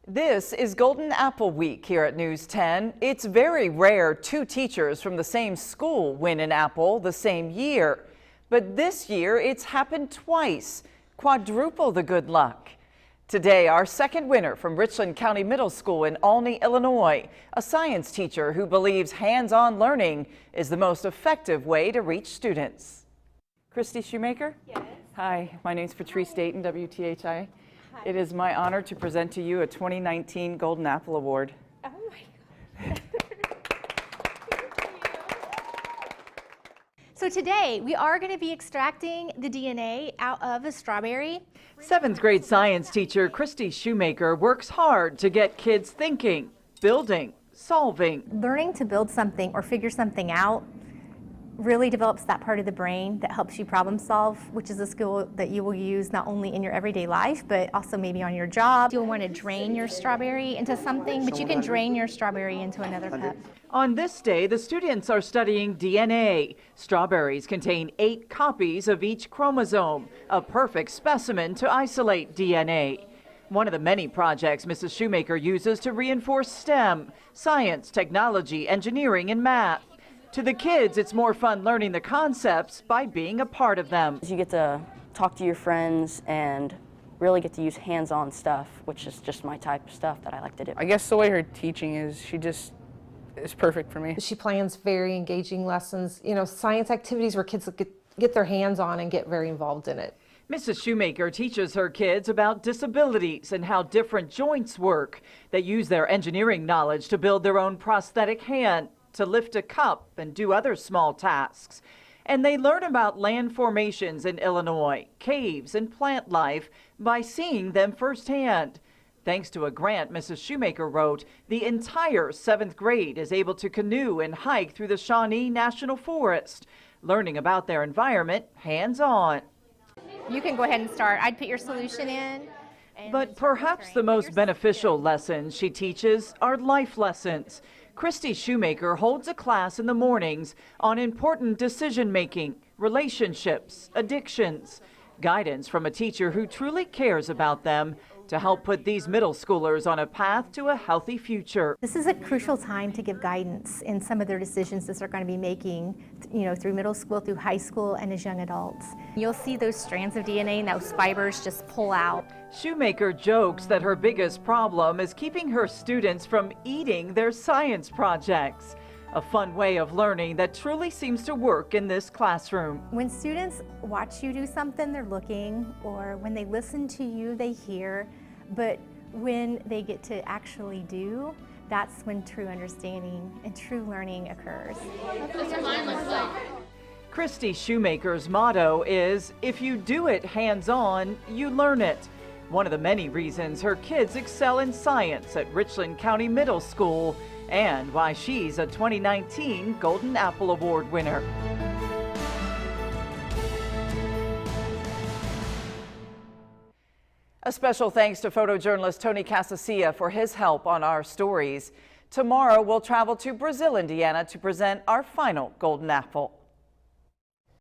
This is Golden Apple Week here at News 10. It's very rare two teachers from the same school win an apple the same year. But this year it's happened twice. Quadruple the good luck. Today, our second winner from Richland County Middle School in Olney, Illinois, a science teacher who believes hands-on learning is the most effective way to reach students. Christy Shoemaker? Yes. Hi, my name's Patrice Dayton, WTHI. It is my honor to present to you a 2019 Golden Apple Award. Oh my God. So today we are going to be extracting the DNA out of a strawberry. 7th grade science teacher Christy Shoemaker works hard to get kids thinking, building, solving. Learning to build something or figure something out really develops that part of the brain that helps you problem solve, which is a skill that you will use not only in your everyday life, but also maybe on your job. You'll want to drain your strawberry into something, but you can drain your strawberry into another cup. On this day, the students are studying DNA. Strawberries contain 8 copies of each chromosome, a perfect specimen to isolate DNA. One of the many projects Mrs. Shoemaker uses to reinforce STEM, science, technology, engineering, and math. To the kids, it's more fun learning the concepts by being a part of them. You get to talk to your friends and really get to use hands-on stuff, which is just my type of stuff that I like to do. I guess the way her teaching is, she just is perfect for me. She plans very engaging lessons, science activities where kids get their hands on and get very involved in it. Mrs. Shoemaker teaches her kids about disabilities and how different joints work. They use their engineering knowledge to build their own prosthetic hand, to lift a cup and do other small tasks. And they learn about land formations in Illinois, caves and plant life by seeing them firsthand. Thanks to a grant Mrs. Shoemaker wrote, the entire 7th grade is able to canoe and hike through the Shawnee National Forest, learning about their environment hands-on. You can go ahead and start. I'd put your solution in. But perhaps the most beneficial lessons she teaches are life lessons. Christy Shoemaker holds a class in the mornings on important decision-making, relationships, addictions, guidance from a teacher who truly cares about them to help put these middle schoolers on a path to a healthy future. This is a crucial time to give guidance in some of their decisions that they're going to be making, through middle school, through high school, and as young adults. You'll see those strands of DNA and those fibers just pull out. Shoemaker jokes that her biggest problem is keeping her students from eating their science projects. A fun way of learning that truly seems to work in this classroom. When students watch you do something, they're looking, or when they listen to you, they hear, but when they get to actually do, that's when true understanding and true learning occurs. Christy Shoemaker's motto is, if you do it hands-on, you learn it. One of the many reasons her kids excel in science at Richland County Middle School, and why she's a 2019 Golden Apple Award winner. A special thanks to photojournalist Tony Casasilla for his help on our stories. Tomorrow we'll travel to Brazil, Indiana to present our final Golden Apple.